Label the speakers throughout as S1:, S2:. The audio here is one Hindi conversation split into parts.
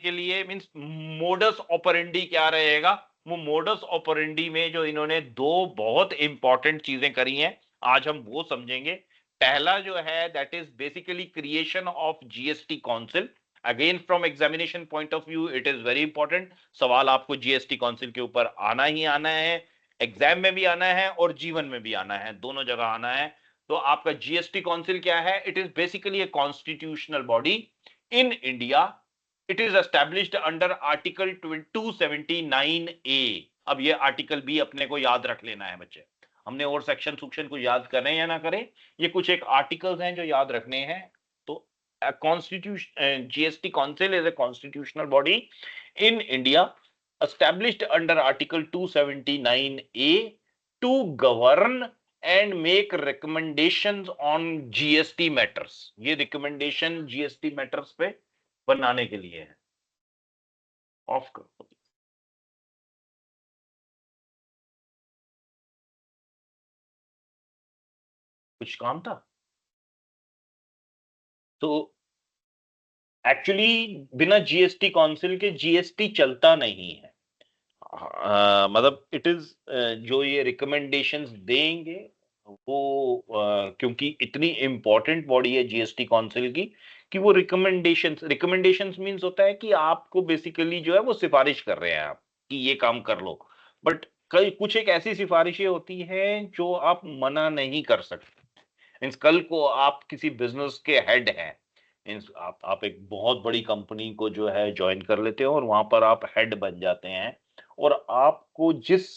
S1: के लिए मींस मोडस ऑपरेंडी क्या रहेगा, वो मोडस ऑपरेंडी में जो इन्होंने दो बहुत इंपॉर्टेंट चीजें करी हैं, आज हम वो समझेंगे। पहला जो है that is basically creation of GST council. Again from examination point of view it is very important, सवाल आपको जीएसटी काउंसिल के ऊपर आना ही आना है, एग्जाम में भी आना है और जीवन में भी आना है, दोनों जगह आना है। तो आपका जीएसटी काउंसिल क्या है? It is basically a constitutional body in India. It is established under article 279A। अब ये आर्टिकल भी अपने को याद रख लेना है बच्चे, हमने और सेक्शन सुक्शन को याद करें या ना करें, ये कुछ एक आर्टिकल्स हैं जो याद रखने हैं। तो constitution GST council is a constitutional body in India established under article 279A to govern and make recommendations on GST matters। ये रिकमेंडेशन जीएसटी मैटर्स पे बनाने के लिए है। ऑफ करो, कुछ काम था तो एक्चुअली बिना जीएसटी काउंसिल के जीएसटी चलता नहीं है। मतलब इट इज जो ये रिकमेंडेशंस देंगे वो क्योंकि इतनी इंपॉर्टेंट बॉडी है जीएसटी काउंसिल की कि वो रिकमेंडेशंस रिकमेंडेशंस मींस होता है कि आपको बेसिकली जो है वो सिफारिश कर रहे हैं आप कि ये काम कर लो। बट कई कुछ एक ऐसी सिफारिशें होती हैं जो आप मना नहीं कर सकते। मीन्स कल को आप किसी बिजनेस के हेड हैं, मीन्स आप एक बहुत बड़ी कंपनी को जो है ज्वाइन कर लेते हो और वहां पर आप हेड बन जाते हैं, और आपको जिस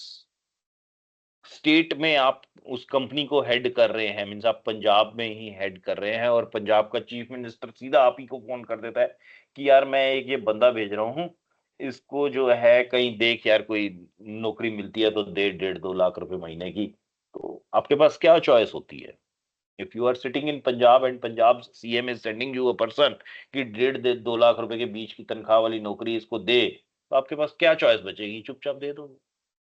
S1: स्टेट में आप उस कंपनी को हेड कर रहे हैं, मीन्स आप पंजाब में ही हेड कर रहे हैं, और पंजाब का चीफ मिनिस्टर सीधा आप ही को फोन कर देता है कि यार मैं एक ये बंदा भेज रहा हूँ, इसको जो है कहीं देख यार कोई नौकरी मिलती है तो 1.5-2 लाख रुपए महीने की। तो आपके पास क्या चॉइस होती है? If you are sitting in Punjab and Punjab CM is sending you a person कि 1.5 से 2 लाख रुपए के बीच की तनख्वाह वाली नौकरी इसको दे, तो आपके पास क्या चॉइस बचेगी? चुपचाप दे दो।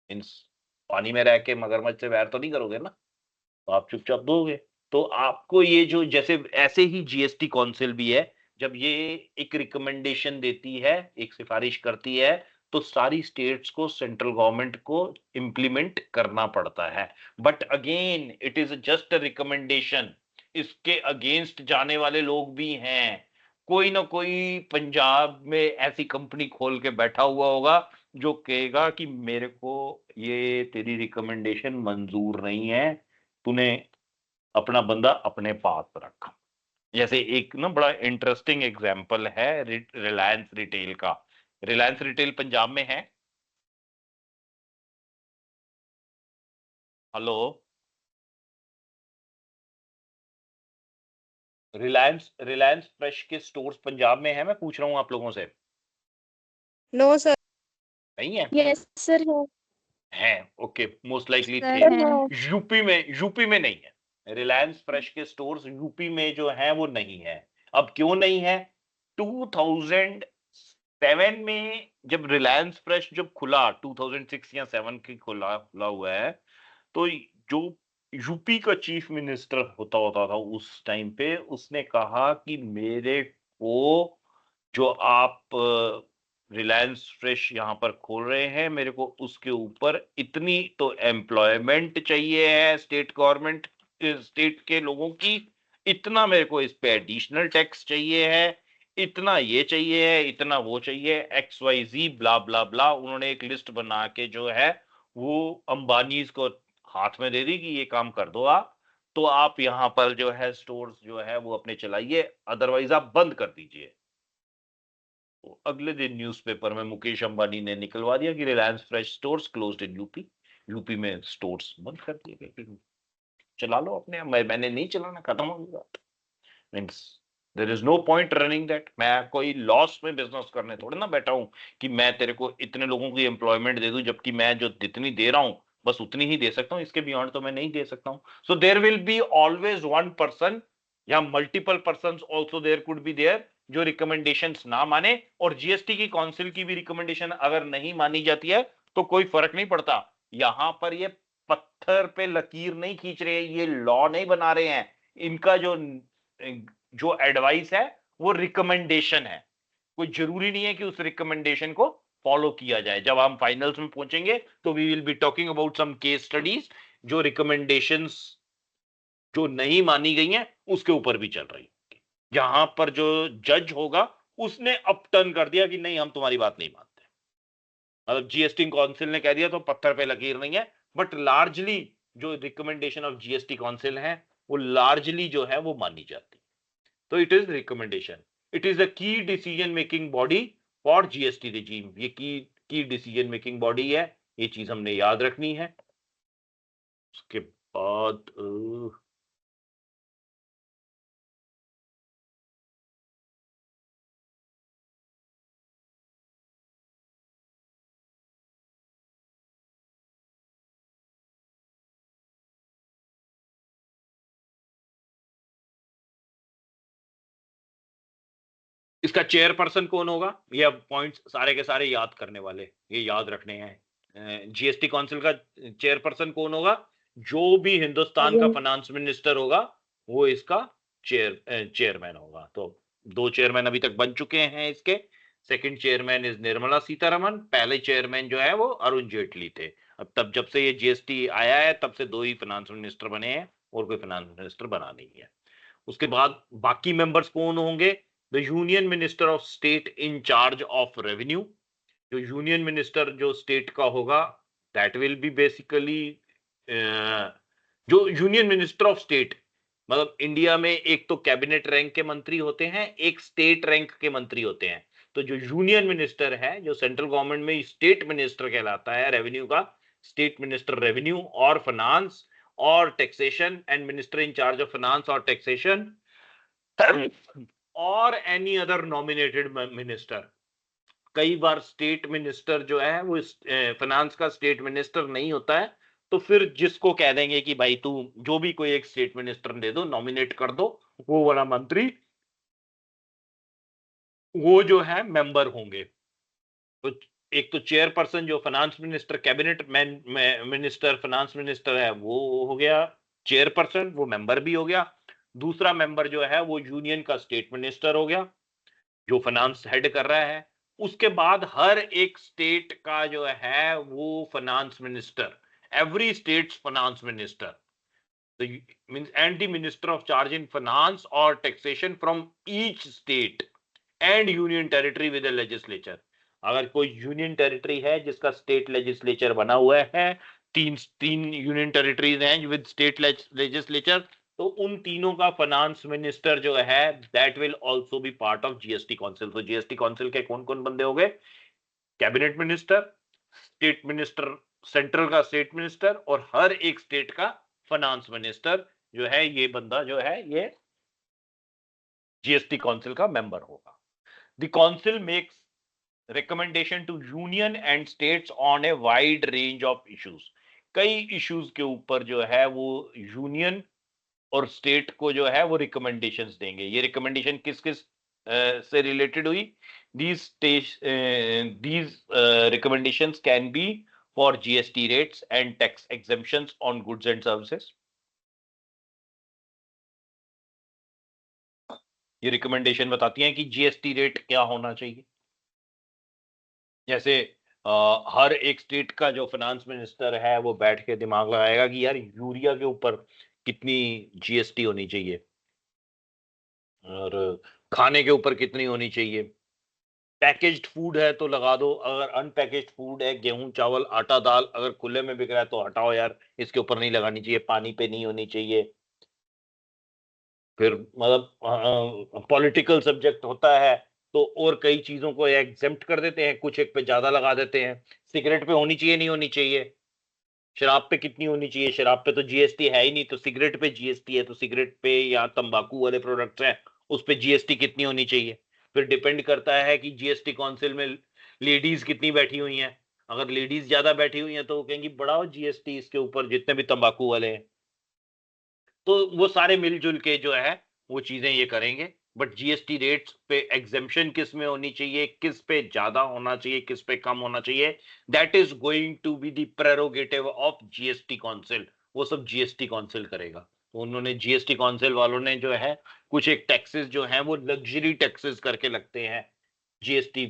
S1: मीन्स पानी में रह के मगरमच्छ से वैर तो नहीं करोगे ना, तो आप चुपचाप दोगे। तो आपको ये जो जैसे ऐसे ही जीएसटी काउंसिल भी है, जब ये एक रिकमेंडेशन देती है, एक सिफारिश करती है, तो सारी स्टेट्स को सेंट्रल गवर्नमेंट को इंप्लीमेंट करना पड़ता है। But again it is just a recommendation, इसके अगेंस्ट जाने वाले लोग भी हैं। कोई ना कोई पंजाब में ऐसी कंपनी खोल के बैठा हुआ होगा जो कहेगा कि मेरे को ये तेरी रिकमेंडेशन मंजूर नहीं है, तूने अपना बंदा अपने पास रख। जैसे एक ना बड़ा इंटरेस्टिंग एग्जांपल है रिलायंस रिटेल का। रिलायंस रिटेल पंजाब में है। हेलो, रिलायंस रिलायंस फ्रेश के स्टोर्स पंजाब में है, मैं पूछ रहा हूँ आप लोगों से।
S2: No sir.
S1: नहीं है?
S3: यस सर है।
S1: है, ओके, मोस्ट लाइकली थे।
S3: सर है।
S1: यूपी में नहीं है रिलायंस फ्रेश के स्टोर्स, यूपी में जो है वो नहीं है। अब क्यों नहीं है? 2007 में जब रिलायंस फ्रेश जब खुला, 2006 या 7 की खुला खुला हुआ है, तो जो यूपी का चीफ मिनिस्टर होता होता था उस टाइम पे, उसने कहा कि मेरे को जो आप रिलायंस फ्रेश यहाँ पर खोल रहे हैं, मेरे को उसके ऊपर इतनी तो एम्प्लॉयमेंट चाहिए है स्टेट गवर्नमेंट स्टेट के लोगों की, इतना मेरे को इस पे एडिशनल टैक्स चाहिए है, इतना ये चाहिए है, इतना वो चाहिए, एक्स वाई जी ब्ला ब्ला ब्ला। उन्होंने एक लिस्ट बना के जो है वो अंबानीज को हाथ में दे दी कि ये काम कर दो आप, तो आप यहाँ पर जो है स्टोर्स जो है वो अपने चलाइए, अदरवाइज आप बंद कर दीजिए। तो अगले दिन न्यूज़पेपर में मुकेश अंबानी ने निकलवा दिया कि Reliance fresh stores closed in UP. UP में स्टोर्स बंद कर दिए गए, चला लो अपने, मैंने नहीं चलाना, खत्म हो गई बात। Means there is no point running that. मैं कोई लॉस में बिजनेस करने थोड़े ना बैठा हूं कि मैं तेरे को इतने लोगों की एम्प्लॉयमेंट दे दूं, जबकि मैं जो जितनी दे रहा हूं बस उतनी ही दे सकता हूं, इसके बियॉन्ड तो मैं नहीं दे सकता हूं। So there will be always one person या multiple person also there could be there जो रिकमेंडेशंस ना माने, और जीएसटी की काउंसिल की भी रिकमेंडेशन अगर नहीं मानी जाती है तो कोई फर्क नहीं पड़ता। यहां पर ये पत्थर पे लकीर नहीं खींच रहे हैं, ये लॉ नहीं बना रहे हैं, इनका जो जो एडवाइस है वो रिकमेंडेशन है। कोई जरूरी नहीं है कि उस रिकमेंडेशन को फॉलो किया जाए। जब हम फाइनल्स में पहुंचेंगे तो we will be talking about some case studies जो रिकमेंडेशंस जो नहीं मानी गई हैं उसके ऊपर भी चल रही है, जहां पर जो जज होगा उसने अपटर्न कर दिया कि नहीं हम तुम्हारी बात नहीं मानते। मतलब जीएसटी काउंसिल ने कह दिया तो पत्थर पे लकीर नहीं है, बट लार्जली जो रिकमेंडेशन ऑफ जीएसटी काउंसिल है वो लार्जली जो है वो मानी जाती है। तो it is recommendation, it is a key decision making body for GST regime. ये की डिसीजन मेकिंग बॉडी है, ये चीज हमने याद रखनी है। उसके बाद इसका चेयरपर्सन कौन होगा, ये अब पॉइंट्स सारे के सारे याद करने वाले, ये याद रखने हैं। जीएसटी काउंसिल का चेयरपर्सन कौन होगा, जो भी हिंदुस्तान का फाइनेंस मिनिस्टर होगा वो इसका चेयरमैन होगा। तो 2 चेयरमैन अभी तक बन चुके हैं इसके। Second chairman is Nirmala Sitharaman, पहले चेयरमैन जो है वो अरुण जेटली थे। अब तब जब से ये जीएसटी आया है तब से 2 ही फाइनेंस मिनिस्टर बने हैं और कोई फाइनेंस मिनिस्टर बना नहीं है। उसके बाद बाकी मेंबर्स कौन होंगे, the union minister of state in charge of revenue. जो यूनियन मिनिस्टर जो स्टेट का होगा दैट विल बी बेसिकली जो यूनियन मिनिस्टर ऑफ स्टेट, मतलब इंडिया में एक तो कैबिनेट रैंक के मंत्री होते हैं, एक स्टेट रैंक के मंत्री होते हैं। तो जो यूनियन मिनिस्टर है जो सेंट्रल गवर्नमेंट में स्टेट मिनिस्टर कहलाता है रेवेन्यू का, स्टेट मिनिस्टर रेवेन्यू और फाइनेंस और taxation and minister in charge of finance और टैक्सेशन और एनी अदर नॉमिनेटेड मिनिस्टर। कई बार स्टेट मिनिस्टर जो है वो फाइनेंस का स्टेट मिनिस्टर नहीं होता है, तो फिर जिसको कह देंगे कि भाई तू जो भी कोई एक स्टेट मिनिस्टर दे दो, नॉमिनेट कर दो, वो वाला मंत्री वो जो है मेंबर होंगे। तो एक तो चेयरपर्सन जो finance minister cabinet minister finance minister है वो हो गया चेयरपर्सन, वो मेंबर भी हो गया। दूसरा मेंबर जो है वो यूनियन का स्टेट मिनिस्टर हो गया जो फाइनेंस हेड कर रहा है। उसके बाद हर एक स्टेट का जो है वो finance minister, every states finance minister means and the minister of charge in finance और taxation from each state and union territory with legislature. अगर कोई यूनियन टेरिटरी है जिसका स्टेट लेजिस्लेचर बना हुआ है, तीन तीन यूनियन टेरिटरीज हैं विद स्टेट लेजिस्लेचर, तो उन तीनों का फाइनेंस मिनिस्टर जो है that will also be part of GST council. तो जीएसटी काउंसिल के कौन कौन बंदे हो गए, cabinet minister, state minister, central का स्टेट मिनिस्टर और हर एक स्टेट का फाइनेंस मिनिस्टर जो है, ये बंदा जो है ये जीएसटी काउंसिल का मेंबर होगा। The council makes recommendation to union and states on a wide range of issues. कई इश्यूज के ऊपर जो है वो यूनियन और स्टेट को जो है वो रिकमेंडेशंस देंगे। ये रिकमेंडेशन किस किस से रिलेटेड हुई, these recommendations can be for GST rates and tax exemptions on goods and services। ये रिकमेंडेशन बताती हैं कि जीएसटी रेट क्या होना चाहिए। जैसे हर एक स्टेट का जो फाइनेंस मिनिस्टर है वो बैठ के दिमाग लगाएगा कि यार यूरिया के ऊपर कितनी जीएसटी होनी चाहिए और खाने के ऊपर कितनी होनी चाहिए। पैकेज्ड फूड है तो लगा दो, अगर अनपैकेज्ड फूड है गेहूं चावल आटा दाल अगर खुले में बिक रहा है तो हटाओ यार, इसके ऊपर नहीं लगानी चाहिए, पानी पे नहीं होनी चाहिए। फिर मतलब पॉलिटिकल सब्जेक्ट होता है तो और कई चीजों को एग्जेम्प्ट कर देते हैं, कुछ एक पे ज्यादा लगा देते हैं। सिगरेट पे होनी चाहिए नहीं होनी चाहिए, शराब पे कितनी होनी चाहिए, शराब पे तो जीएसटी है ही नहीं, तो सिगरेट पे जीएसटी है तो सिगरेट पे या तंबाकू वाले प्रोडक्ट्स हैं उस पे जीएसटी कितनी होनी चाहिए। फिर डिपेंड करता है कि जीएसटी काउंसिल में लेडीज कितनी बैठी हुई हैं, अगर लेडीज ज्यादा बैठी हुई हैं तो वो कहेंगी बढ़ाओ जीएसटी इसके ऊपर जितने भी तंबाकू वाले हैं। तो वो सारे मिलजुल के जो है वो चीजें ये करेंगे। बट जीएसटी रेट्स पे एग्जेम्पशन किस में होनी चाहिए, किस पे ज्यादा होना चाहिए, किस पे कम होना चाहिए, that is going to be the prerogative of GST council. वो सब जीएसटी काउंसिल करेगा। तो उन्होंने जीएसटी काउंसिल वालों ने जो है कुछ एक टैक्सेस जो हैं वो लग्जरी टैक्सेस करके लगते हैं, जीएसटी,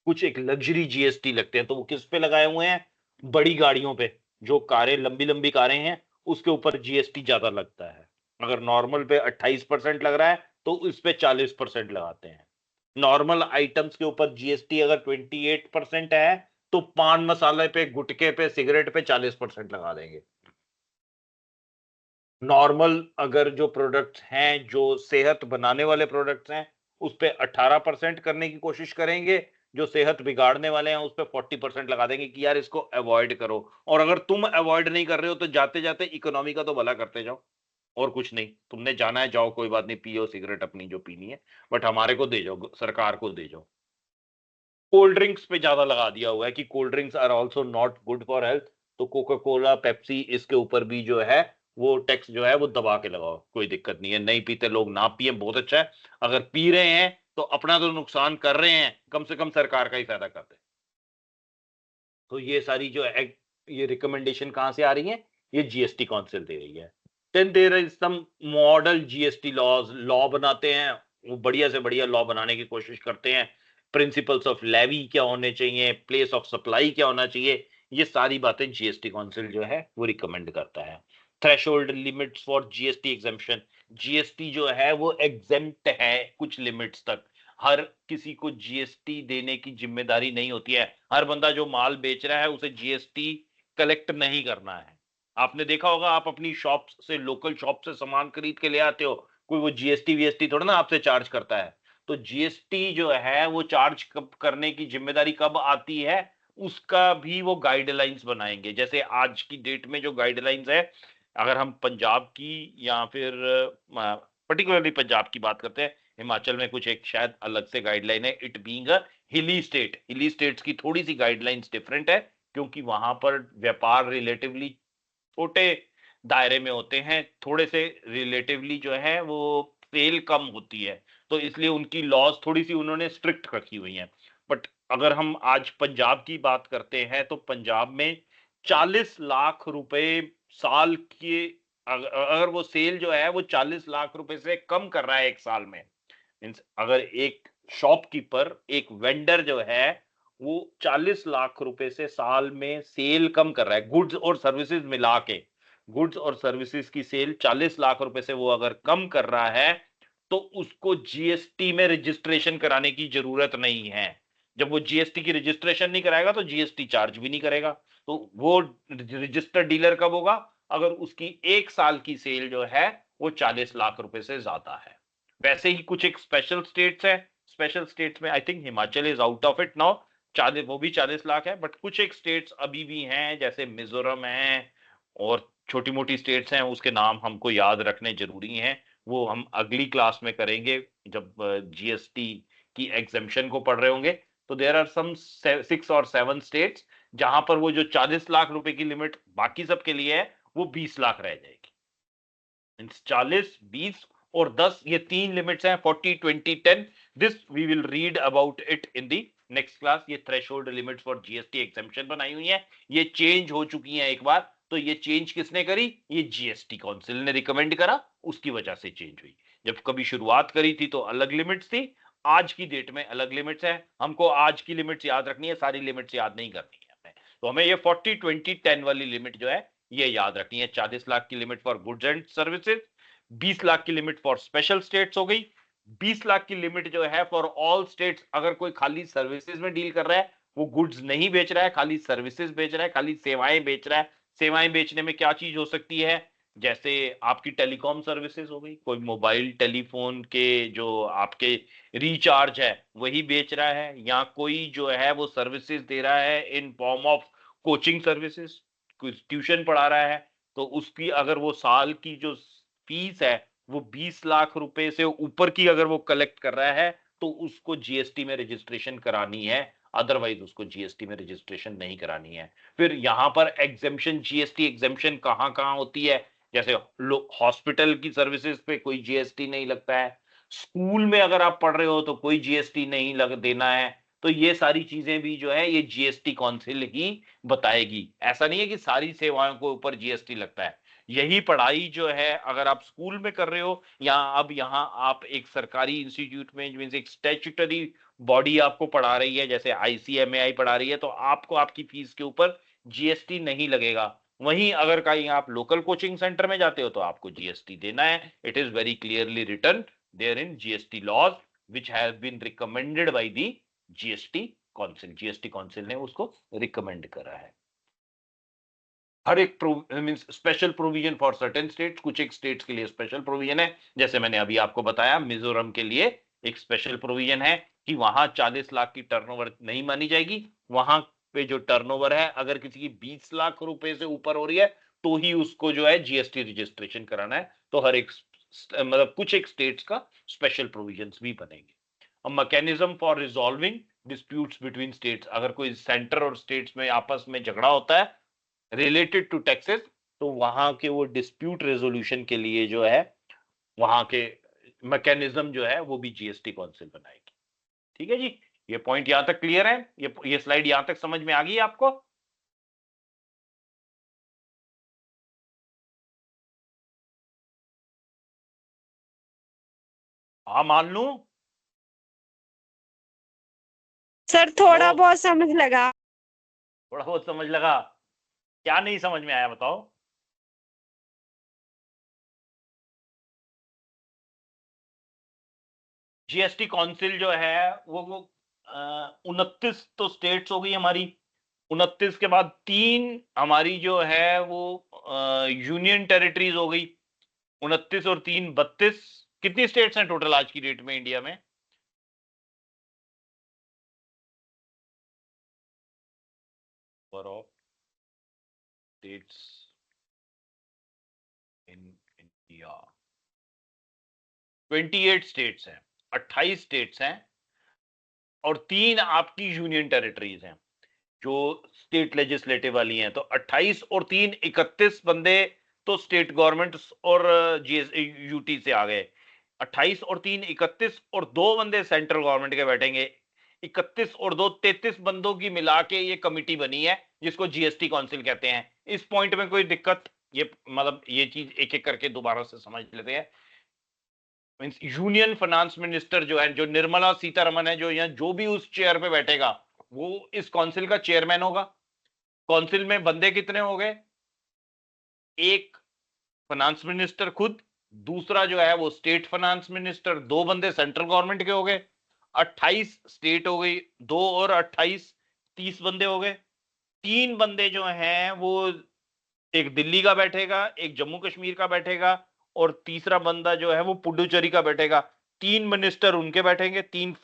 S1: कुछ एक लग्जरी जीएसटी लगते हैं, तो वो किस पे लगाए हुए हैं? बड़ी गाड़ियों पे। जो कारें, लंबी लंबी कारें हैं, उसके ऊपर जीएसटी ज्यादा लगता है। अगर नॉर्मल पे 28% लग रहा है तो उस पे 40% लगाते हैं। नॉर्मल आइटम्स के ऊपर जीएसटी अगर 28% है तो पान मसाले पे, गुटखे पे, सिगरेट पे 40% लगा देंगे। नॉर्मल अगर जो प्रोडक्ट्स हैं, जो सेहत बनाने वाले प्रोडक्ट्स हैं, उस पे 18% करने की कोशिश करेंगे। जो सेहत बिगाड़ने वाले हैं उस पे 40% लगा देंगे कि यार इसको अवॉइड करो। और अगर तुम अवॉइड नहीं कर रहे हो तो जाते जाते इकोनॉमी का तो भला करते जाओ, और कुछ नहीं। तुमने जाना है, जाओ, कोई बात नहीं, पियो सिगरेट अपनी जो पीनी है, बट हमारे को दे जाओ, सरकार को दे जाओ। कोल्ड ड्रिंक्स पे ज्यादा लगा दिया हुआ है कि cold drinks are also not good for health, तो कोका कोला, पेप्सी, इसके ऊपर भी जो है वो टैक्स जो है वो दबा के लगाओ, कोई दिक्कत नहीं है। नहीं पीते लोग ना पिए, बहुत अच्छा है। अगर पी रहे हैं तो अपना तो नुकसान कर रहे हैं, कम से कम सरकार का ही फायदा करते हैं। तो ये सारी जो है ये रिकमेंडेशन कहां से आ रही है? ये जीएसटी काउंसिल दे रही है। Then there is some model GST laws, law बनाते हैं, वो बढ़िया से बढ़िया लॉ बनाने की कोशिश करते हैं। प्रिंसिपल्स ऑफ लेवी क्या होने चाहिए, प्लेस ऑफ सप्लाई क्या होना चाहिए, ये सारी बातें जीएसटी काउंसिल जो है वो रिकमेंड करता है। Threshold limits for GST exemption, GST जो है वो एग्जेम्प्ट है कुछ लिमिट्स तक। हर किसी को जीएसटी देने की जिम्मेदारी नहीं होती है। हर बंदा जो माल बेच रहा है उसे जीएसटी कलेक्ट नहीं करना है। आपने देखा होगा, आप अपनी शॉप से, लोकल शॉप से सामान खरीद के ले आते हो, कोई वो जीएसटी वीएसटी थोड़ा ना आपसे चार्ज करता है। तो जीएसटी जो है वो चार्ज कब करने की जिम्मेदारी कब आती है, उसका भी वो गाइडलाइंस बनाएंगे। जैसे आज की डेट में जो गाइडलाइंस है, अगर हम पंजाब की या फिर पर्टिकुलरली पंजाब की बात करते हैं, हिमाचल में कुछ एक शायद अलग से गाइडलाइन है, इट बीइंग अ हिली स्टेट। हिली स्टेट्स की थोड़ी सी गाइडलाइंस डिफरेंट है, क्योंकि वहां पर व्यापार रिलेटिवली छोटे दायरे में होते हैं, थोड़े से रिलेटिवली जो है वो सेल कम होती है, तो इसलिए उनकी लॉज थोड़ी सी उन्होंने स्ट्रिक्ट रखी हुई हैं। बट अगर हम आज पंजाब की बात करते हैं तो पंजाब में 40 लाख रुपए साल के, अगर वो सेल जो है वो 40 लाख रुपए से कम कर रहा है एक साल में, मीन्स अगर एक शॉपकीपर, एक वेंडर जो है वो 40 लाख रुपए से साल में सेल कम कर रहा है, गुड्स और सर्विसेज मिला के, गुड्स और सर्विसेज की सेल 40 लाख रुपए से वो अगर कम कर रहा है, तो उसको जीएसटी में रजिस्ट्रेशन कराने की जरूरत नहीं है। जब वो जीएसटी की रजिस्ट्रेशन नहीं कराएगा तो जीएसटी चार्ज भी नहीं करेगा। तो वो रजिस्टर्ड डीलर कब होगा? अगर उसकी एक साल की सेल जो है वो 40 लाख रुपए से ज्यादा है। वैसे ही कुछ एक स्पेशल स्टेट्स है, स्पेशल स्टेट्स में I think Himachal is out of it now, 40, वो भी 40 लाख है। बट कुछ एक स्टेट्स अभी भी हैं, जैसे मिजोरम है, और छोटी मोटी स्टेट्स हैं, उसके नाम हमको याद रखने जरूरी हैं। वो हम अगली क्लास में करेंगे जब जीएसटी की एग्जेम्पशन को पढ़ रहे होंगे। तो देयर आर सम 6 और 7 स्टेट्स जहां पर वो जो 40 लाख रुपए की लिमिट बाकी सबके लिए है, वो 20 लाख रह जाएगी। 40, 20 और 10, ये तीन लिमिट्स हैं, 40, 20, 10। This we will read about it in the next class. ये threshold limits for GST exemption बनाई हुई है, ये चेंज हो चुकी हैं एक बार। तो ये चेंज किसने करी? ये जीएसटी काउंसिल ने रिकमेंड करा, उसकी वजह से चेंज हुई। जब कभी शुरुआत करी थी तो अलग लिमिट्स थी, आज की डेट में अलग लिमिट्स है। हमको आज की लिमिट्स याद रखनी है, सारी लिमिट्स याद नहीं करनी है हमें। तो हमें ये 40, 20, 10 वाली लिमिट जो है ये याद रखनी है। 40 लाख की limit for goods and services, 20 lakh की लिमिट फॉर स्पेशल स्टेट्स हो गई, 20 लाख की लिमिट जो है फॉर ऑल स्टेट्स। अगर कोई खाली सर्विसेज में डील कर रहा है, वो गुड्स नहीं बेच रहा है, खाली सर्विसेज बेच रहा है, खाली सेवाएं बेच रहा है। सेवाएं बेचने में क्या चीज हो सकती है? जैसे आपकी टेलीकॉम सर्विसेज हो गई, कोई मोबाइल टेलीफोन के जो आपके रिचार्ज है वही बेच रहा है, या कोई जो है वो सर्विसेज दे रहा है in form of coaching services, कुछ ट्यूशन पढ़ा रहा है, तो उसकी अगर वो साल की जो फीस है वो 20 लाख रुपए से ऊपर की अगर वो कलेक्ट कर रहा है, तो उसको जीएसटी में रजिस्ट्रेशन करानी है, अदरवाइज उसको जीएसटी में रजिस्ट्रेशन नहीं करानी है। फिर यहां पर एग्जेम्पशन, जीएसटी एग्जेम्पशन कहां कहां होती है? जैसे हॉस्पिटल की सर्विसेज पे कोई जीएसटी नहीं लगता है, स्कूल में अगर आप पढ़ रहे हो तो कोई जीएसटी नहीं लग देना है। तो ये सारी चीजें भी जो है ये जीएसटी काउंसिल ही बताएगी। ऐसा नहीं है कि सारी सेवाओं के ऊपर जीएसटी लगता है। यही पढ़ाई जो है अगर आप स्कूल में कर रहे हो, या अब यहाँ आप एक सरकारी इंस्टीट्यूट में, मींस एक स्टैट्यूटरी बॉडी आपको पढ़ा रही है, जैसे ICMAI पढ़ा रही है, तो आपको आपकी फीस के ऊपर जीएसटी नहीं लगेगा। वहीं अगर कहीं आप लोकल कोचिंग सेंटर में जाते हो तो आपको जीएसटी देना है। It is very clearly written there in GST laws which have been recommended by the GST council. GST council ने उसको रिकमेंड करा है। हर एक means special provision for certain states, कुछ एक स्टेट्स के लिए स्पेशल प्रोविजन है, जैसे मैंने अभी आपको बताया मिजोरम के लिए एक स्पेशल प्रोविजन है कि वहां 40 लाख की टर्नओवर नहीं मानी जाएगी। वहां पे जो टर्नओवर है अगर किसी की 20 लाख रुपए से ऊपर हो रही है तो ही उसको जो है जीएसटी रजिस्ट्रेशन कराना है। तो हर एक मतलब कुछ एक स्टेट्स का स्पेशल प्रोविजंस भी बनेंगे। अब mechanism for resolving disputes between states, अगर कोई सेंटर और स्टेट्स में आपस में झगड़ा होता है रिलेटेड टू टैक्सेस, तो वहां के वो डिस्प्यूट रेजोल्यूशन के लिए जो है वहां के मैकेनिज्म जो है वो भी जीएसटी काउंसिल बनाएगी। ठीक है जी, ये पॉइंट यहां तक क्लियर है? ये स्लाइड यहां तक समझ में आ गई आपको? हाँ मान लू।
S2: सर
S1: हेलो,
S2: थोड़ा बहुत समझ लगा।
S1: थोड़ा बहुत समझ लगा? क्या नहीं समझ में आया बताओ? जीएसटी काउंसिल जो है वो 29 तो स्टेट्स हो गई हमारी। 29 के बाद 3 हमारी जो है वो यूनियन टेरिटरीज हो गई। 29 और 3 32। कितनी स्टेट्स हैं टोटल आज की डेट में इंडिया में? Of states in India 28 states हैं, 28 स्टेट्स हैं और 3 आपकी यूनियन टेरिटरीज हैं जो स्टेट लेजिस्लेटिव वाली हैं। तो 28 और 3 31 बंदे तो स्टेट गवर्नमेंट और जीएस यूटी से आ गए। 28 और 3 31 और 2 बंदे सेंट्रल गवर्नमेंट के बैठेंगे। 31 और 2 33 बंदों की मिला के ये कमिटी बनी है जिसको जीएसटी काउंसिल कहते हैं। इस पॉइंट में कोई दिक्कत? ये मतलब ये चीज एक एक करके दोबारा से समझ लेते हैं। मींस यूनियन फाइनेंस मिनिस्टर जो है, जो निर्मला सीतारमन है, जो यहाँ जो भी उस चेयर पे बैठेगा वो इस काउंसिल का चेयरमैन होगा। काउंसिल में बंदे कितने हो गए? एक फाइनेंस मिनिस्टर खुद, दूसरा जो है वो स्टेट फाइनेंस मिनिस्टर, 2 बंदे सेंट्रल गवर्नमेंट के हो गए। 28 स्टेट हो गई, 2 और 28 30 बंदे हो गए। 3 बंदे जो हैं वो एक दिल्ली का बैठेगा, एक जम्मू कश्मीर का बैठेगा और तीसरा बंदा जो है वो पुडुचेरी का बैठेगा। 3 मिनिस्टर उनके बैठेंगे, तीन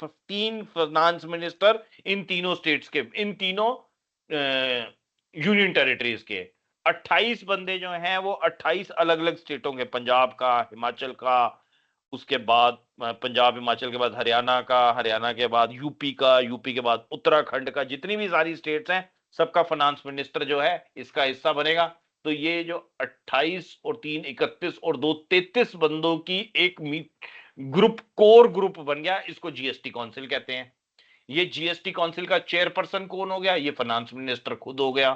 S1: फाइनेंस मिनिस्टर इन तीनों स्टेट्स के, इन तीनों यूनियन टेरिटरीज के। 28 बंदे जो हैं वो 28 अलग अलग स्टेटों के, पंजाब का, हिमाचल का, उसके बाद पंजाब हिमाचल के बाद हरियाणा का, हरियाणा के बाद यूपी का, यूपी के बाद उत्तराखंड का, जितनी भी सारी स्टेट्स हैं सबका फाइनेंस मिनिस्टर जो है इसका हिस्सा बनेगा। तो ये जो 28 और 3 31 और 2 33 बंदों की एक ग्रुप, कोर ग्रुप बन गया, इसको जीएसटी काउंसिल कहते हैं। ये जीएसटी काउंसिल का चेयरपर्सन कौन हो गया? ये फाइनेंस मिनिस्टर खुद हो गया।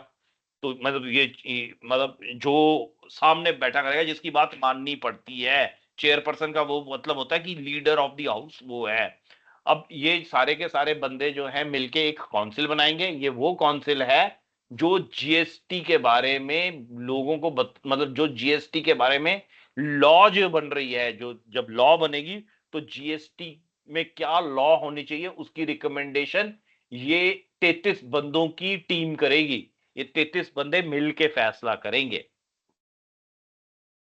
S1: तो मतलब ये मतलब जो सामने बैठा करेगा, जिसकी बात माननी पड़ती है, चेयरपर्सन का वो मतलब होता है कि लीडर ऑफ द हाउस वो है। अब ये सारे के सारे बंदे जो हैं मिलके एक काउंसिल बनाएंगे। ये वो काउंसिल है जो जीएसटी के बारे में लोगों को मतलब जो जीएसटी के बारे में लॉ जो बन रही है, जो जब लॉ बनेगी तो जीएसटी में क्या लॉ होनी चाहिए उसकी रिकमेंडेशन ये 33 बंदों की टीम करेगी। ये 33 बंदे मिलके फैसला करेंगे।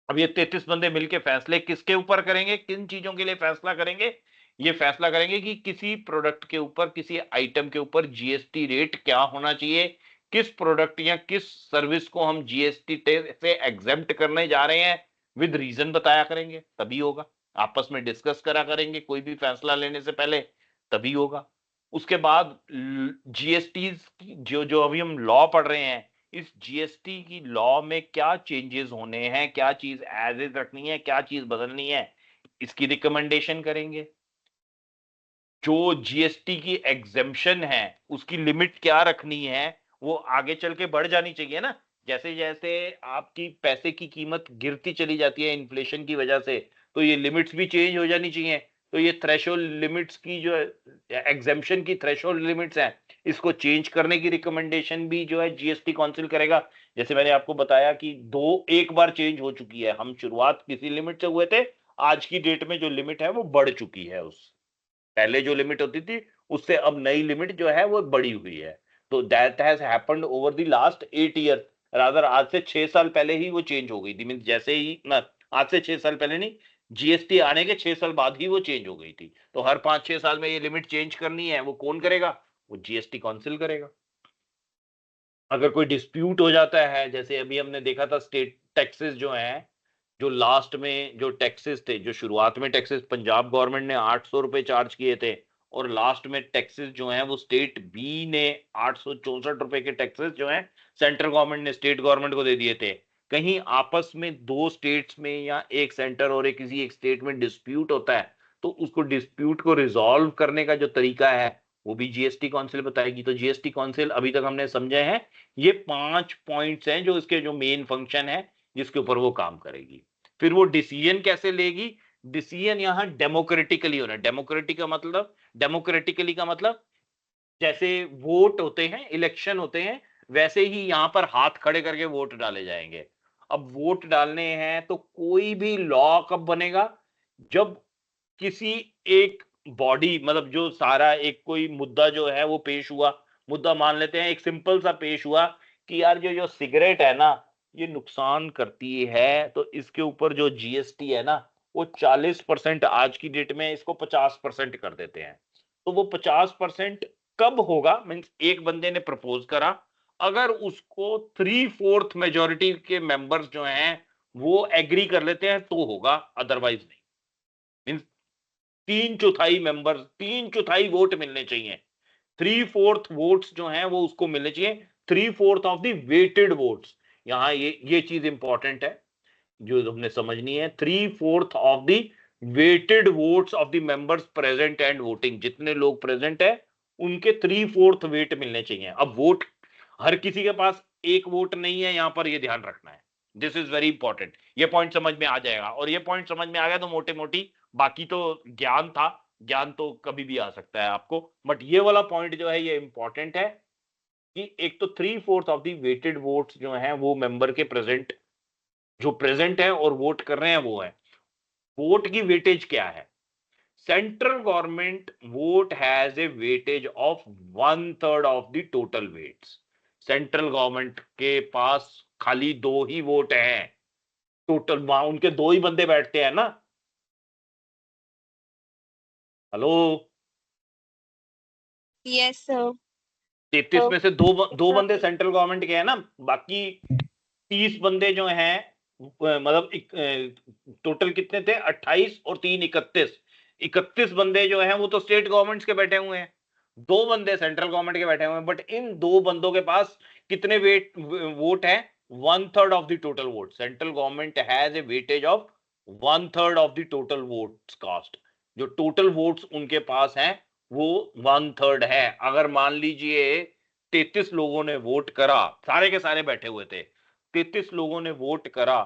S1: अब ये 33 बंदे मिलके फैसले किसके ऊपर करेंगे, किन चीजों के लिए फैसला करेंगे? ये फैसला करेंगे कि किसी प्रोडक्ट के ऊपर, किसी आइटम के ऊपर जीएसटी रेट क्या होना चाहिए, किस प्रोडक्ट या किस सर्विस को हम जीएसटी से एग्जेम्प्ट करने जा रहे हैं, विद रीजन बताया करेंगे, तभी होगा। आपस में डिस्कस करा करेंगे कोई भी फैसला लेने से पहले, तभी होगा। उसके बाद जीएसटी जो जो अभी हम लॉ पढ़ रहे हैं, इस जीएसटी की लॉ में क्या चेंजेस होने हैं, क्या चीज एज इज रखनी है, क्या चीज बदलनी है, इसकी रिकमेंडेशन करेंगे। जो जीएसटी की एग्जेम्पशन है उसकी लिमिट क्या रखनी है, वो आगे चल के बढ़ जानी चाहिए ना। जैसे जैसे आपकी पैसे की कीमत गिरती चली जाती है इन्फ्लेशन की वजह से, तो ये लिमिट्स भी चेंज हो जानी चाहिए। तो ये थ्रेशोल्ड लिमिट्स की जो एग्जेम्पशन की थ्रेशोल्ड लिमिट्स हैं, इसको चेंज करने की रिकमेंडेशन भी जो है जीएसटी काउंसिल करेगा। जैसे मैंने आपको बताया कि एक बार चेंज हो चुकी है, हम शुरुआत किसी लिमिट से हुए थे, आज की डेट में जो लिमिट है वो बढ़ चुकी है, उस पहले जो लिमिट होती थी उससे अब नई लिमिट जो है वो बढ़ी हुई है। तो that has happened over the last 8 year, rather आज से 6 साल पहले ही वो चेंज हो गई थी। मीन जैसे ही ना, आज से 6 साल पहले नहीं, जीएसटी आने के 6 साल बाद ही वो चेंज हो गई थी। तो हर 5-6 साल में ये लिमिट चेंज करनी है, वो कौन करेगा? वो जीएसटी काउंसिल करेगा। अगर कोई डिस्प्यूट हो जाता है, जैसे अभी हमने देखा था स्टेट टैक्सेस जो हैं, जो लास्ट में जो टैक्सेस थे, जो शुरुआत में टैक्सेस पंजाब गवर्नमेंट ने 800 रुपए चार्ज किए थे, और लास्ट में टैक्सेस जो हैं वो स्टेट बी ने 864 रुपए के टैक्सेस जो हैं सेंट्रल गवर्नमेंट ने स्टेट गवर्नमेंट को दे दिए थे। कहीं आपस में दो स्टेट्स में या एक सेंटर और एक किसी एक स्टेट में डिस्प्यूट होता है, तो उसको डिस्प्यूट को रिजॉल्व करने का जो तरीका है वो भी जीएसटी काउंसिल बताएगी। तो जीएसटी काउंसिल अभी तक हमने समझे हैं, ये 5 पॉइंट्स हैं जो इसके जो मेन फंक्शन है जिसके ऊपर वो काम करेगी। फिर वो डिसीजन कैसे लेगी? डिसीजन यहां डेमोक्रेटिकली होना है। डेमोक्रेटिकली का मतलब जैसे वोट होते हैं, इलेक्शन होते हैं, वैसे ही यहां पर हाथ खड़े करके वोट डाले जाएंगे। अब वोट डालने हैं तो कोई भी लॉ कब बनेगा? जब किसी एक बॉडी, मतलब जो सारा एक कोई मुद्दा जो है वो पेश हुआ, मुद्दा मान लेते हैं एक सिंपल सा पेश हुआ कि यार जो जो सिगरेट है ना, ये नुकसान करती है, तो इसके ऊपर जो जीएसटी है ना वो 40%, आज की डेट में इसको 50% कर देते हैं। तो वो 50% कब होगा? मीन्स एक बंदे ने प्रपोज करा, अगर उसको 3/4 मेजोरिटी के मेंबर्स जो हैं वो एग्री कर लेते हैं तो होगा, अदरवाइज नहीं। मीन्स 3/4 वोट मिलने चाहिए। 3/4 वोट्स जो हैं वो उसको मिलने चाहिए, 3/4 ऑफ द वेटेड वोट्स। यहां ये चीज इंपॉर्टेंट है जो हमने समझनी है। 3/4 of the weighted votes of the members present and voting, जितने लोग प्रेजेंट है उनके 3/4 वेट मिलने चाहिए। अब वोट हर किसी के पास एक वोट नहीं है, यहां पर ये ध्यान रखना है। This is very important. ये पॉइंट समझ में आ जाएगा, और ये पॉइंट समझ में आ गया तो मोटे मोटी बाकी तो ज्ञान था, ज्ञान तो कभी भी आ सकता है आपको, बट ये वाला पॉइंट जो है ये इंपॉर्टेंट है कि एक तो 3/4 ऑफ द वेटेड वोट्स जो हैं वो मेंबर के प्रेजेंट, जो प्रेजेंट है और वोट कर रहे हैं वो है। वोट की वेटेज क्या है? Central government vote has a weightage of 1/3 of the total weights. Central government के पास खाली दो ही वोट हैं टोटल, वहां उनके दो ही बंदे बैठते हैं ना। हेलो?
S2: Yes sir.
S1: 33 में से दो बंदे सेंट्रल गवर्नमेंट के हैं ना, बाकी 30 बंदे जो हैं, मतलब टोटल कितने थे? 28 और 3 31। 31 बंदे जो हैं वो तो स्टेट गवर्नमेंट्स के बैठे हुए हैं, दो बंदे सेंट्रल गवर्नमेंट के बैठे हुए हैं। बट इन दो बंदों के पास कितने वोट है? 1/3 of the total vote. Central government has a weightage of 1/3 of the total votes cast. जो टोटल वोट्स उनके पास हैं वो 1/3 है। अगर मान लीजिए 33 लोगों ने वोट करा, सारे के सारे बैठे हुए थे, 33 लोगों ने वोट करा,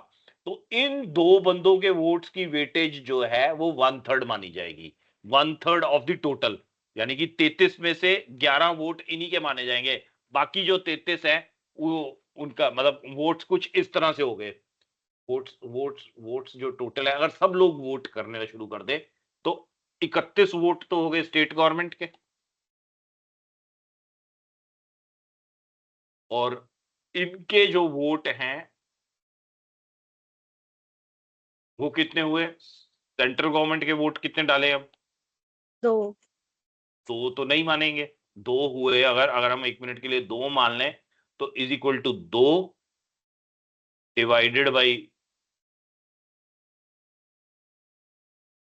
S1: तो इन दो बंदों के वोट्स की वेटेज जो है वो 1/3 मानी जाएगी। 1/3 ऑफ द टोटल, यानी कि 33 में से 11 वोट इन्हीं के माने जाएंगे। बाकी जो 33 है वो उनका मतलब वोट्स कुछ इस तरह से हो गए। वोट्स जो टोटल है, अगर सब लोग वोट करने शुरू कर दे तो 31 वोट तो हो गए स्टेट गवर्नमेंट के, और इनके जो वोट हैं वो कितने हुए? सेंट्रल गवर्नमेंट के वोट कितने डाले अब?
S2: दो।
S1: दो तो नहीं मानेंगे। दो हुए, अगर अगर हम 1 मिनट के लिए दो मान लें तो is equal to 2 divided by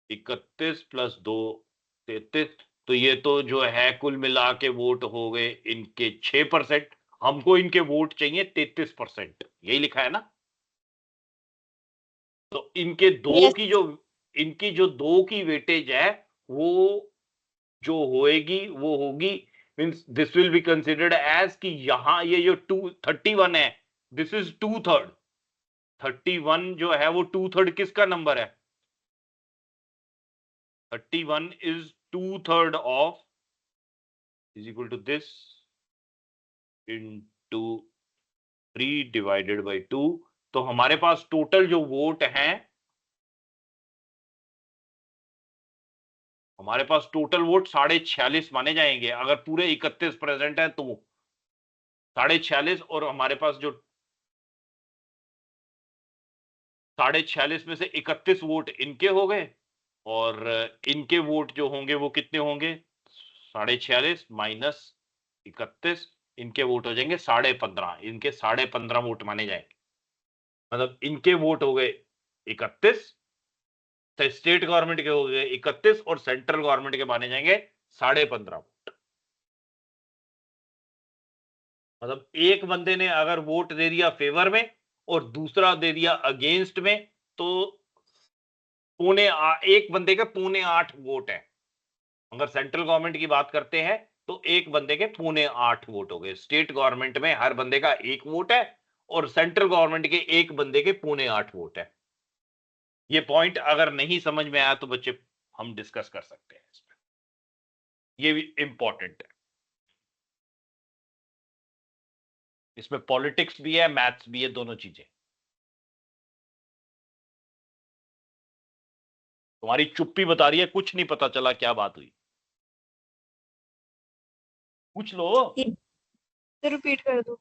S1: 31 plus 2 33। तो ये तो जो है कुल मिला के वोट हो गए इनके 6%। हमको इनके वोट चाहिए 33%, यही लिखा है ना। तो इनके दो
S2: यस।
S1: की जो इनकी जो दो की वेटेज है वो जो होएगी वो होगी, means this will be considered as कि यहां ये जो 31 है, दिस इज 2/3। 31 जो है वो 2/3 किसका नंबर है? 31 is 2/3 of is equal to this into 3 divided by 2। तो हमारे पास टोटल जो वोट हैं, हमारे पास टोटल वोट 46.5 माने जाएंगे। अगर पूरे 31 प्रेजेंट है तो 46.5, और हमारे पास जो 46.5 में से 31 वोट इनके हो गए, और इनके वोट जो होंगे वो कितने होंगे, 46.5 माइनस 31, इनके वोट हो जाएंगे 15.5। इनके 15.5 वोट माने जाएंगे, मतलब इनके वोट हो गए 31, स्टेट गवर्नमेंट के हो गए 31, और सेंट्रल गवर्नमेंट के माने जाएंगे 15.5 वोट। मतलब एक बंदे ने अगर वोट दे दिया फेवर में और दूसरा दे दिया अगेंस्ट में, तो एक बंदे के 7.25 वोट है। अगर सेंट्रल गवर्नमेंट की बात करते हैं तो एक बंदे के 7.25 वोट हो गए। स्टेट गवर्नमेंट में हर बंदे का 1 वोट है, और सेंट्रल गवर्नमेंट के एक बंदे के 7.25 वोट है। ये पॉइंट अगर नहीं समझ में आया तो बच्चे हम डिस्कस कर सकते हैं इसमें, ये भी इंपॉर्टेंट है। इसमें पॉलिटिक्स भी है, मैथ्स भी है, दोनों चीजें। तुम्हारी चुप्पी बता रही है कुछ नहीं पता चला क्या बात हुई। पूछ लो।
S2: तो रिपीट कर दो।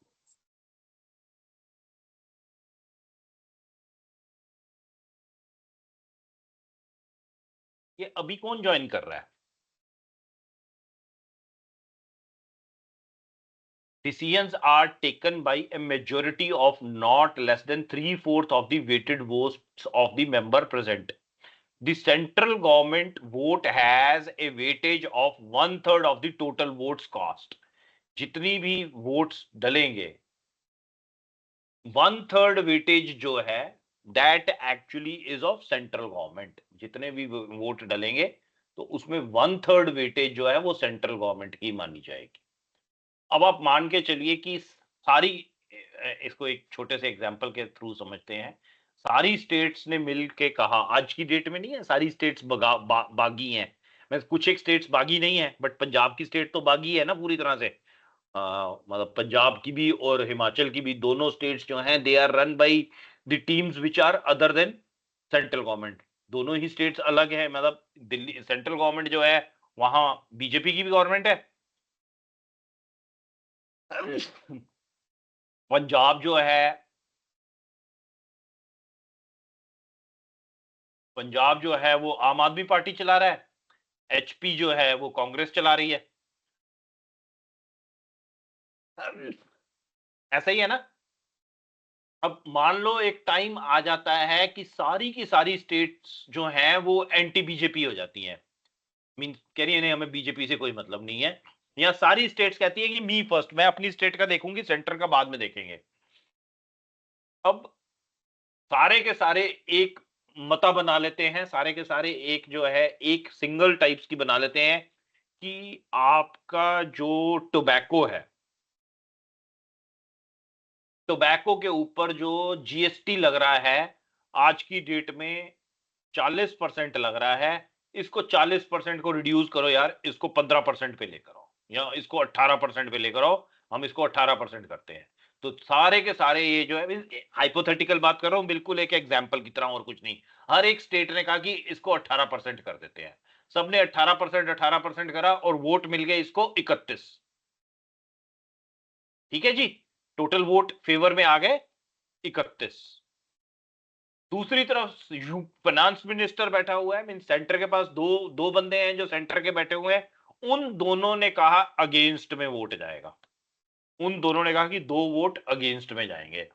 S1: ये अभी कौन ज्वाइन कर रहा है? Decisions are taken by a majority of not less than 3/4 of the weighted votes of the member present. The central government vote has a weightage of 1/3 of the total votes cast. जितनी भी वोट्स डलेंगे, 1/3 वेटेज जो है that actually is of central government. जितने भी वोट डलेंगे तो उसमें 1/3 वेटेज जो है वो सेंट्रल गवर्नमेंट की मानी जाएगी। अब आप मान के चलिए कि सारी, इसको एक छोटे से एग्जांपल के थ्रू समझते हैं। सारी स्टेट्स ने मिल के कहा, आज की डेट में नहीं है सारी स्टेट्स बागी हैं, मैं कुछ एक स्टेट्स बागी नहीं है, बट पंजाब की स्टेट तो बागी है ना पूरी तरह से। मतलब पंजाब की भी और हिमाचल की भी, दोनों स्टेट्स जो हैं they are run by the teams which are other than central government. दोनों ही स्टेट्स अलग है, मतलब दिल्ली सेंट्रल गवर्नमेंट जो है वहां बीजेपी की भी गवर्नमेंट है। पंजाब जो है, पंजाब जो है वो आम आदमी पार्टी चला रहा है, एचपी जो है वो कांग्रेस चला रही है। ऐसा ही है ना। अब मान लो एक टाइम आ जाता है कि सारी की सारी स्टेट्स जो हैं वो एंटी बीजेपी हो जाती हैं, मीन कह रही है नहीं हमें बीजेपी से कोई मतलब नहीं है, या सारी स्टेट्स कहती है कि मी फर्स्ट, मैं अपनी स्टेट का देखूंगी, सेंटर का बाद में देखेंगे। अब सारे के सारे एक मता बना लेते हैं, सारे के सारे एक जो है एक सिंगल टाइप्स की बना लेते हैं कि आपका जो टोबैको है, टोबैको के ऊपर जो जीएसटी लग रहा है आज की डेट में 40% लग रहा है, इसको 40% को रिड्यूस करो यार, इसको 15% पे लेकर आओ, या इसको 18% पे लेकर आओ, हम इसको 18% करते हैं। तो सारे के सारे ये जो है, हाइपोथेटिकल बात कर रहा हूं, बिल्कुल एक एग्जांपल की तरह और कुछ नहीं। हर एक स्टेट ने कहा कि इसको 18% कर देते हैं, सबने 18% करा और वोट मिल गए इसको 31। ठीक है जी, टोटल वोट फेवर में आ गए 31। दूसरी तरफ फाइनेंस मिनिस्टर बैठा हुआ है, मीन सेंटर के पास दो दो बंदे हैं जो सेंटर के बैठे हुए हैं, उन दोनों ने कहा अगेंस्ट में वोट जाएगा, उन दोनों ने कहा कि 2 वोट अगेंस्ट में जाएंगे।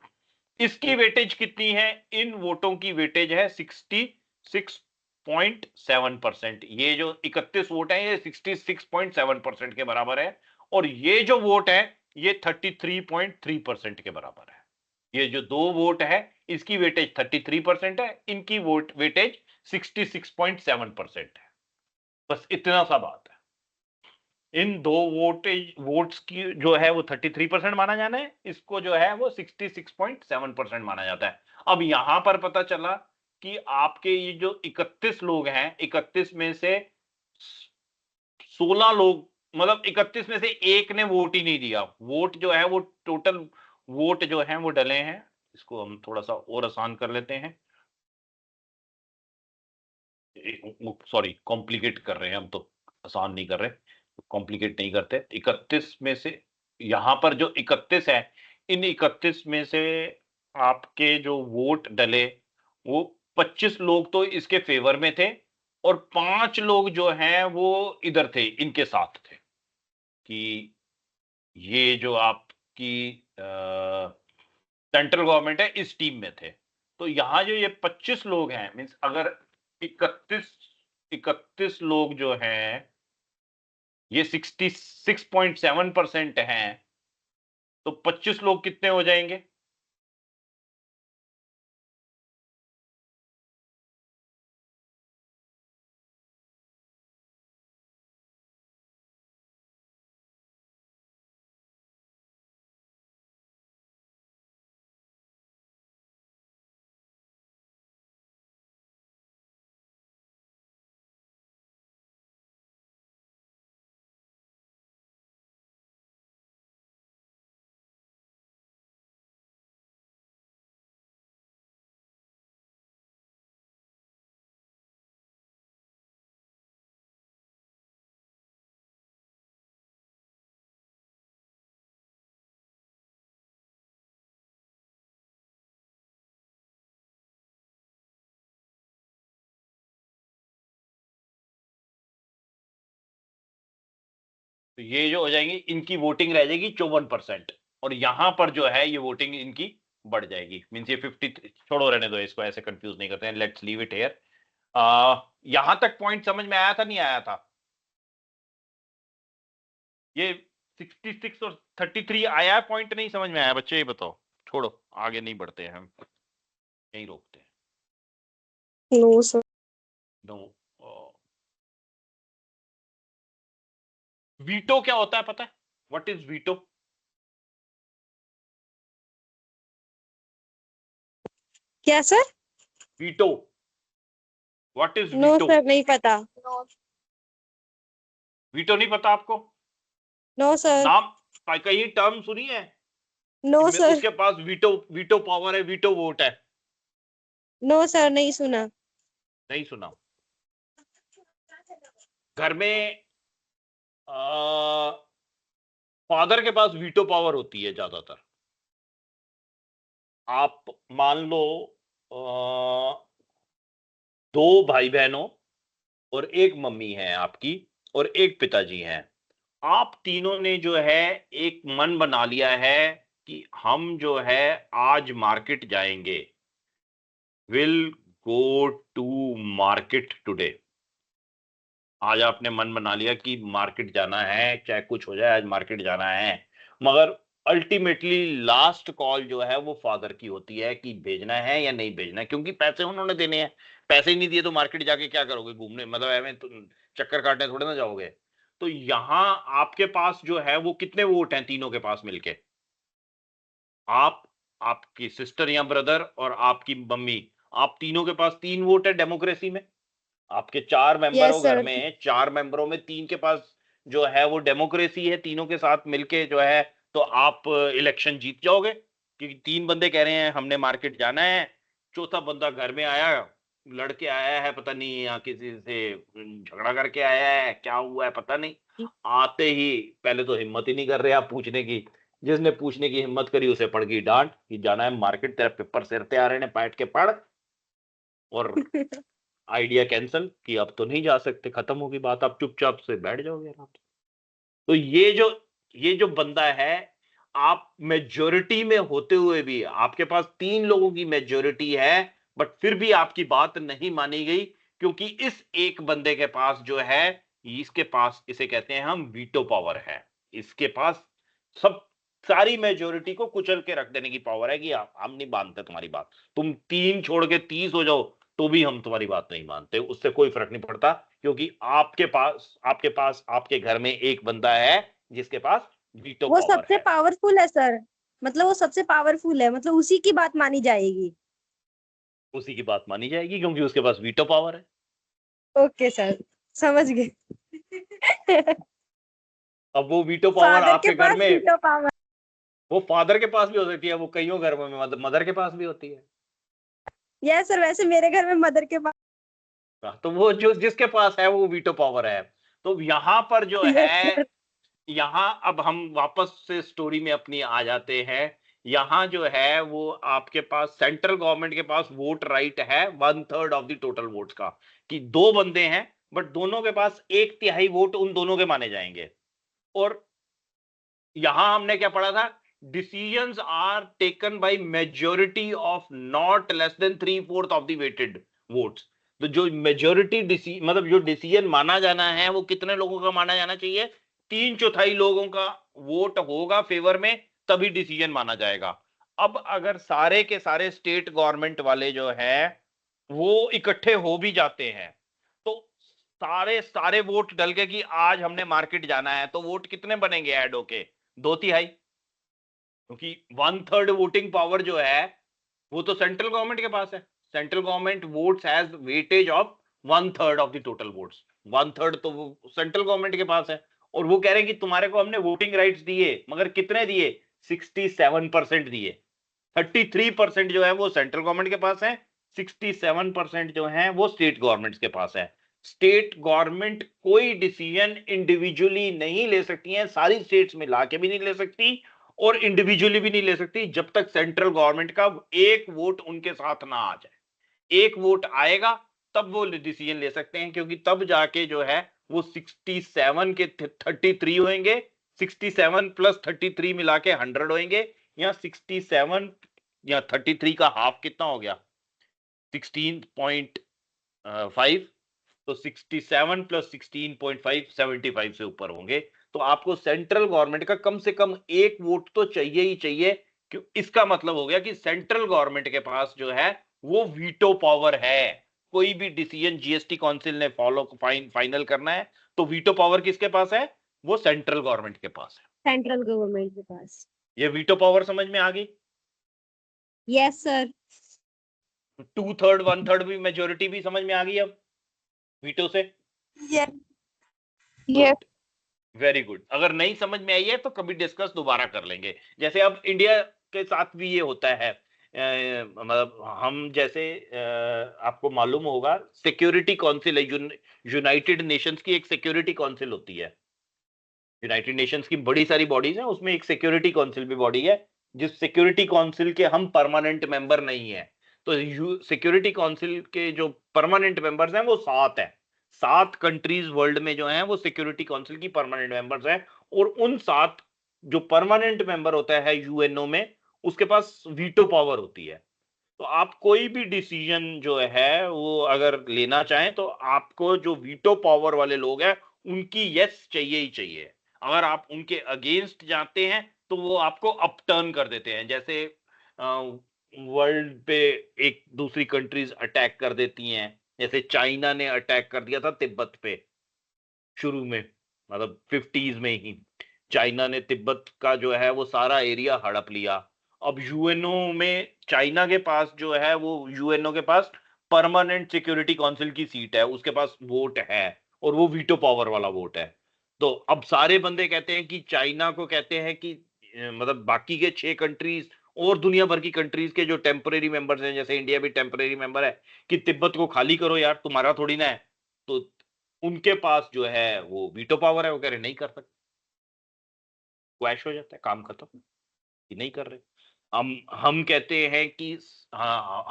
S1: इसकी वेटेज कितनी है? इन वोटों की वेटेज है 66.7%। ये जो 31 वोट है ये 66.7% के बराबर है, और ये जो वोट है ये 33.3% के बराबर है। ये जो 2 वोट है इसकी वेटेज 33% है, इनकी वोट वेटेज 66.7% है। बस इतना सा बात है। इन दो वोट्स की जो है वो 33% माना जाना है, इसको जो है वो 66.7% माना जाता है। अब यहां पर पता चला कि आपके ये जो 31 लोग हैं, 31 में से 16 लोग, मतलब 31 में से एक ने वोट ही नहीं दिया। वोट जो है वो टोटल वोट जो है वो डले हैं। इसको हम थोड़ा-सा और आसान कर लेते हैं। सॉरी, कॉम्प्लिकेट कर रहे हैं हम तो, आसान नहीं कर रहे, कॉम्प्लिकेट नहीं करते। 31 में से यहाँ पर जो 31 है, इन 31 में से आपके जो वोट डले, वो 25 लोग तो इसके फेवर में थे और 5 लोग जो हैं वो इधर थे, इनके साथ थे कि ये जो आपकी सेंट्रल गवर्नमेंट है, इस टीम में थे। तो यहाँ जो ये 25 लोग हैं, मीन्स अगर 31 लोग जो हैं, ये 66.7% हैं, तो 25 लोग कितने हो जाएंगे? तो ये जो हो जाएंगे, इनकी वोटिंग रह जाएगी 54%, और यहां पर जो है ये वोटिंग इनकी बढ़ जाएगी। मीन्स ये 50, छोड़ो रहने दो, इसको ऐसे कंफ्यूज नहीं करते हैं, लेट्स लीव इट हियर। यहां तक पॉइंट समझ में आया था, नहीं आया था? ये 66 और 33 आया, पॉइंट नहीं समझ में आया बच्चे? ये बताओ, छोड़ो, आगे नहीं बढ़ते हैं हम, यहीं रोकते हैं।
S2: No sir.
S1: नो। वीटो क्या होता है पता है? What is veto?
S2: क्या sir?
S1: Veto, what is
S2: no
S1: veto?
S2: Sir, नहीं पता।
S1: वीटो नहीं पता आपको?
S2: No sir.
S1: नाम कहीं टर्म सुनी है
S2: नो
S1: कि
S2: सर।
S1: उसके पास वीटो वीटो पावर है, वीटो वोट है?
S2: नो सर, नहीं सुना।
S1: नहीं सुना। घर में फादर के पास वीटो पावर होती है ज्यादातर। आप मान लो दो भाई बहनों और एक मम्मी है आपकी, और एक पिताजी हैं। आप तीनों ने जो है एक मन बना लिया है कि हम जो है आज मार्केट जाएंगे, will go to market today. आज आपने मन बना लिया कि मार्केट जाना है, चाहे कुछ हो जाए, आज मार्केट जाना है। मगर अल्टीमेटली लास्ट कॉल जो है वो फादर की होती है कि भेजना है या नहीं भेजना है, क्योंकि पैसे उन्होंने देने हैं। पैसे ही नहीं दिए तो मार्केट जाके क्या करोगे? घूमने, मतलब ऐਵੇਂ तो चक्कर काटने थोड़े ना जाओगे। तो यहां आपके पास जो है वो कितने वोट हैं तीनों के पास मिलके? आप, आपकी सिस्टर या ब्रदर और आपकी मम्मी, आप तीनों के पास 3 वोट है डेमोक्रेसी में। आपके 4 मेंबर हो
S2: यस
S1: घर
S2: सर।
S1: में, 4 मेंबरों में 3 के पास जो है वो डेमोक्रेसी है, तीनों के साथ मिलके जो है, तो आप इलेक्शन जीत जाओगे, क्योंकि 3 बंदे कह रहे हैं हमने मार्केट जाना है, चौथा बंदा घर में आया, लड़के आया है, पता नहीं या किसी से झगड़ा करके आया है, क्या हुआ है पता नहीं। आते ही पहले तो हिम्मत ही नहीं कर रहे आप पूछने की। जिसने पूछने की हिम्मत करी उसे पड़ गई डांट कि जाना है मार्केट, तेरा पेपर सिर पे आ रहे ने, बैठ के पढ़। और आइडिया कैंसल कि अब तो नहीं जा सकते, खत्म होगी बात, आप चुपचाप से बैठ जाओगे आराम से। तो ये जो बंदा है, आप मेजोरिटी में होते हुए भी, आपके पास 3 लोगों की मेजोरिटी है, बट फिर भी आपकी बात नहीं मानी गई, क्योंकि इस एक बंदे के पास जो है, इसके पास, इसे कहते हैं हम वीटो पावर है। इसके पास सब, सारी मेजोरिटी को कुचल के रख देने की पावर है कि हम नहीं मानते तुम्हारी बात। तुम 3 छोड़ के 30 हो जाओ तो भी हम तुम्हारी बात नहीं मानते, उससे कोई फर्क नहीं पड़ता, क्योंकि आपके पास आपके घर में एक बंदा है जिसके पास वीटो
S2: वो
S1: पावर
S2: सबसे
S1: है।
S2: पावरफुल है सर। मतलब वो सबसे पावरफुल है, मतलब उसी की बात मानी जाएगी।
S1: उसी की बात मानी जाएगी, क्योंकि उसके पास वीटो पावर है।
S2: ओके सर, समझ गए।
S1: अब वो वीटो पावर
S2: फादर के
S1: आपके घर
S2: पास
S1: में,
S2: वीटो पावर।
S1: वो फादर के पास भी हो सकती है, वो कईयों घरों में मदर के पास भी होती है।
S2: यस सर, वैसे मेरे घर में मदर के पास।
S1: तो वो जो जिसके पास है वो वीटो पावर है। तो यहाँ पर जो
S2: यस
S1: है,
S2: सर।
S1: यहाँ अब हम वापस से स्टोरी में अपनी आ जाते हैं। यहाँ जो है वो आपके पास सेंट्रल गवर्नमेंट के पास वोट राइट है 1/3 ऑफ द टोटल वोट्स का, कि दो बंदे हैं बट दोनों के पास 1/3 वोट उन दोनों के माने जाएंगे। और यहां हमने क्या पढ़ा था, decisions are taken by majority of not less than 3/4 of the weighted votes. तो जो मेजोरिटी मतलब जो डिसीजन माना जाना है वो कितने लोगों का माना जाना चाहिए, 3/4 लोगों का वोट होगा फेवर में, तभी डिसीजन माना जाएगा। अब अगर सारे के सारे स्टेट गवर्नमेंट वाले जो है वो इकट्ठे हो भी जाते हैं, तो सारे सारे वोट डल के कि आज हमने मार्केट जाना है, तो वोट कितने बनेंगे ऐड होके, 2/3। क्योंकि 1/3 वोटिंग पावर जो है वो तो सेंट्रल गवर्नमेंट के पास है। Central government votes has weightage of 1/3 of the total votes. 1/3 तो वो सेंट्रल गवर्नमेंट के पास है। और वो कह रहे हैं कि तुम्हारे को हमने वोटिंग राइट्स दिए, मगर कितने दिए, 67% दिए। 33% जो है वो सेंट्रल गवर्नमेंट के पास है, 67% जो है वो स्टेट गवर्नमेंट्स के पास है। स्टेट गवर्नमेंट कोई डिसीजन इंडिविजुअली नहीं ले सकती है, सारी स्टेट्स मिला के भी नहीं ले सकती और इंडिविजुअली भी नहीं ले सकती, जब तक सेंट्रल गवर्नमेंट का एक वोट उनके साथ ना आ जाए। एक वोट आएगा तब वो डिसीजन ले सकते हैं, क्योंकि तब जाके जो है वो 67 के 33 होंगे, 67 प्लस 33 मिला के 100 होंगे, या 67 या 33 का हाफ कितना हो गया, 16.5। तो 67 प्लस 16.5 75 से ऊपर होंगे। तो आपको सेंट्रल गवर्नमेंट का कम से कम एक वोट तो चाहिए ही चाहिए। क्यों, इसका मतलब हो गया कि सेंट्रल गवर्नमेंट के पास जो है वो वीटो पावर है। कोई भी डिसीजन जीएसटी काउंसिल ने फाइनल करना है, तो वीटो पावर किसके पास है, वो सेंट्रल गवर्नमेंट के पास है।
S2: सेंट्रल गवर्नमेंट के पास।
S1: ये वीटो पावर समझ में आ गई।
S2: Yes sir.
S1: 2/3 1/3 भी मेजोरिटी भी समझ में आ गई अब वीटो से।
S2: यस।
S1: Good, very good. अगर नहीं समझ में आई है तो कभी डिस्कस दोबारा कर लेंगे। जैसे अब इंडिया के साथ भी ये होता है, मतलब हम जैसे आपको मालूम होगा सिक्योरिटी काउंसिल है, यूनाइटेड नेशंस की एक सिक्योरिटी काउंसिल होती है। यूनाइटेड नेशंस की बड़ी सारी बॉडीज हैं, उसमें एक सिक्योरिटी काउंसिल भी बॉडी है, जिस सिक्योरिटी काउंसिल के हम परमानेंट मेंबर नहीं है। तो सिक्योरिटी काउंसिल के जो परमानेंट मेंबर्स हैं वो 7 हैं। 7 कंट्रीज वर्ल्ड में जो हैं वो सिक्योरिटी काउंसिल की परमानेंट मेंबर्स हैं। और उन 7 जो परमानेंट मेंबर होता है यूएनओ में, उसके पास वीटो पावर होती है। तो आप कोई भी डिसीजन जो है वो अगर लेना चाहें, तो आपको जो वीटो पावर वाले लोग हैं उनकी यस चाहिए ही चाहिए। अगर आप उनके अगेंस्ट जाते हैं तो वो आपको अपटर्न कर देते हैं। जैसे वर्ल्ड पे एक दूसरी कंट्रीज अटैक कर देती हैं, जैसे चाइना ने अटैक कर दिया था तिब्बत पे शुरू में, मतलब 50s में ही चाइना ने तिब्बत का जो है वो सारा एरिया हड़प लिया। अब यूएनओ में चाइना के पास जो है वो यूएनओ के पास परमानेंट सिक्योरिटी काउंसिल की सीट है, उसके पास वोट है और वो वीटो पावर वाला वोट है। तो अब सारे बंदे कहते हैं कि चाइना को कहते हैं कि मतलब बाकी के 6 कंट्रीज और दुनिया भर की कंट्रीज के जो टेम्परेरी मेंबर्स हैं, जैसे इंडिया भी टेम्परेरी मेंबर है, कि तिब्बत को खाली करो यार, तुम्हारा थोड़ी ना है। तो उनके पास जो है वो वीटो पावर है, वो कह रहे नहीं कर सकते, क्वैश हो जाता है, काम खत्म, कि नहीं कर रहे। हम कहते हैं कि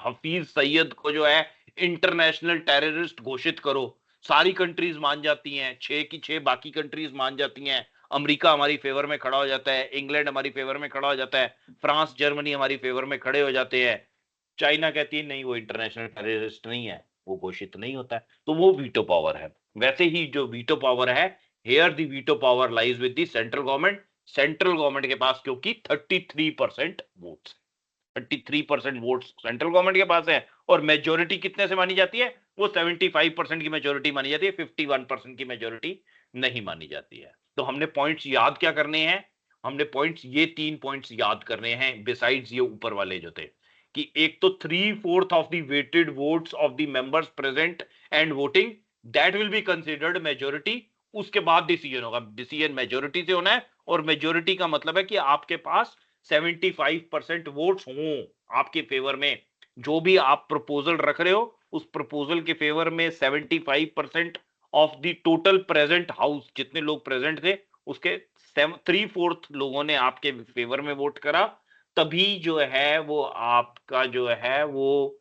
S1: हफीज सईद को जो है इंटरनेशनल टेररिस्ट घोषित करो, सारी कंट्रीज मान जाती हैं, 6 की 6 बाकी कंट्रीज मान जाती हैं। अमेरिका हमारी फेवर में खड़ा हो जाता है, इंग्लैंड हमारी फेवर में खड़ा हो जाता है, फ्रांस जर्मनी हमारी फेवर में खड़े हो जाते हैं। चाइना कहती है नहीं, वो इंटरनेशनल टेररिस्ट नहीं है, वो घोषित नहीं होता है, तो वो वीटो पावर है। वैसे ही जो वीटो पावर है, here the veto power lies with the central government. Central government के पास क्योंकि 33% वोट्स, 33% वोट्स सेंट्रल गवर्नमेंट के पास है। और मेजोरिटी कितने से मानी जाती है, वो 75% की मेजोरिटी मानी जाती है, 51% की मेजोरिटी नहीं मानी जाती है। तो हमने पॉइंट्स याद क्या करने हैं, हमने पॉइंट्स ये 3 पॉइंट्स याद करने हैं बिसाइड्स ये ऊपर वाले जो थे, कि एक तो 3/4 of the weighted votes of the members present and voting, that will be considered majority. उसके बाद डिसीजन होगा, डिसीजन मेजोरिटी से होना है, और मेजोरिटी का मतलब है कि आपके पास 75% वोट्स हों आपके फेवर में। जो भी आप प्रपोजल रख रहे हो उस प्रपोजल के फेवर में 75% of the total present house, जितने लोग प्रेजेंट थे उसके 3/4 लोगों ने आपके फेवर में वोट करा, तभी जो है वो आपका जो है वो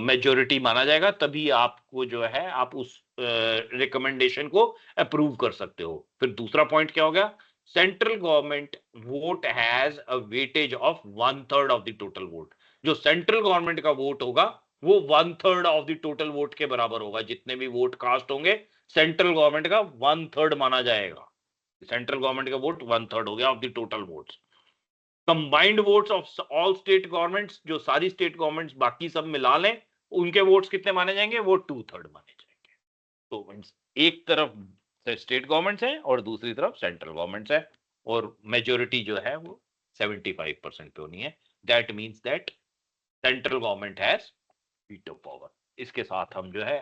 S1: मेजोरिटी माना जाएगा, तभी आपको जो है आप उस रिकमेंडेशन को अप्रूव कर सकते हो। फिर दूसरा पॉइंट क्या हो गया, central government vote has a weightage of 1/3 of the total vote. जो सेंट्रल गवर्नमेंट का वोट होगा वो 1/3 ऑफ द टोटल वोट के बराबर होगा। जितने भी वोट कास्ट होंगे सेंट्रल गवर्नमेंट का 1/3 माना जाएगा। सेंट्रल गवर्नमेंट का वोट 1/3 हो गया of the total votes. Combined votes of all state governments, जो सारी स्टेट गवर्नमेंट्स बाकी सब मिला लें, उनके वोट्स कितने माने जाएंगे, वो 2/3 माने जाएंगे। तो मींस एक तरफ स्टेट गवर्नमेंट्स है और दूसरी तरफ सेंट्रल गवर्नमेंट्स है, और मेजोरिटी जो है वो 75% पे होनी है। That means that central government has veto power. इसके साथ हम जो है